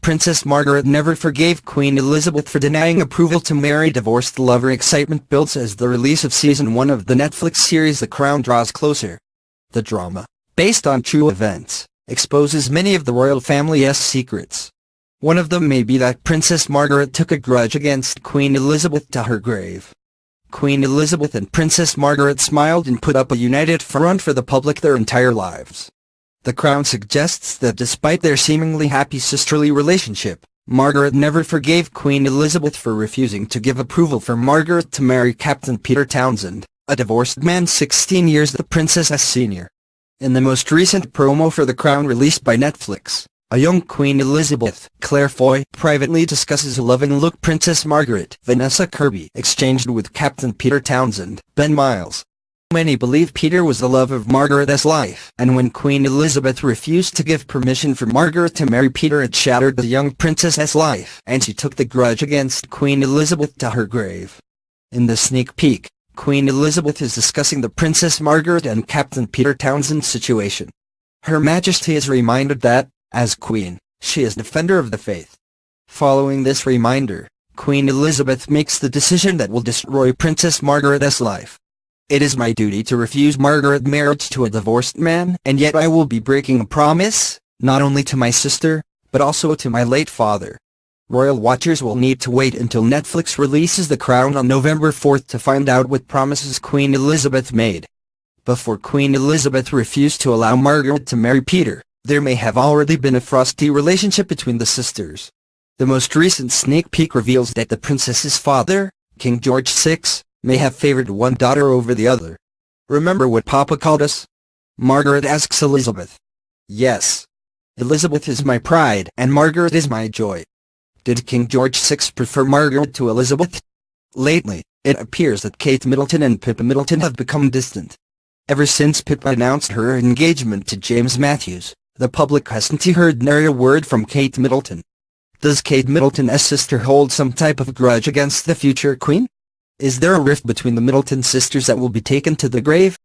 Princess Margaret never forgave Queen Elizabeth for denying approval to marry divorced lover. Excitement builds as the release of Season 1 of the Netflix series The Crown draws closer. The drama, based on true events, exposes many of the royal family's secrets. One of them may be that Princess Margaret took a grudge against Queen Elizabeth to her grave. Queen Elizabeth and Princess Margaret smiled and put up a united front for the public their entire lives. The Crown suggests that despite their seemingly happy sisterly relationship, Margaret never forgave Queen Elizabeth for refusing to give approval for Margaret to marry Captain Peter Townsend, a divorced man 16 years the princess's senior. In the most recent promo for The Crown released by Netflix, a young Queen Elizabeth, Claire Foy, privately discusses a loving look Princess Margaret, Vanessa Kirby, exchanged with Captain Peter Townsend, Ben Miles. Many believe Peter was the love of Margaret's life, and when Queen Elizabeth refused to give permission for Margaret to marry Peter, it shattered the young princess's life, and she took the grudge against Queen Elizabeth to her grave. In the sneak peek, Queen Elizabeth is discussing the Princess Margaret and Captain Peter Townsend situation. Her Majesty is reminded that, as Queen, she is defender of the faith. Following this reminder, Queen Elizabeth makes the decision that will destroy Princess Margaret's life. It is my duty to refuse Margaret's marriage to a divorced man, and yet I will be breaking a promise, not only to my sister, but also to my late father. Royal watchers will need to wait until Netflix releases The Crown on November 4th to find out what promises Queen Elizabeth made. Before Queen Elizabeth refused to allow Margaret to marry Peter, there may have already been a frosty relationship between the sisters. The most recent sneak peek reveals that the princess's father, King George VI, may have favored one daughter over the other. "Remember what Papa called us?" Margaret asks Elizabeth. "Yes. Elizabeth is my pride and Margaret is my joy." Did King George VI prefer Margaret to Elizabeth? Lately, it appears that Kate Middleton and Pippa Middleton have become distant. Ever since Pippa announced her engagement to James Matthews, the public hasn't heard nary a word from Kate Middleton. Does Kate Middleton's sister hold some type of grudge against the future queen? Is there a rift between the Middleton sisters that will be taken to the grave?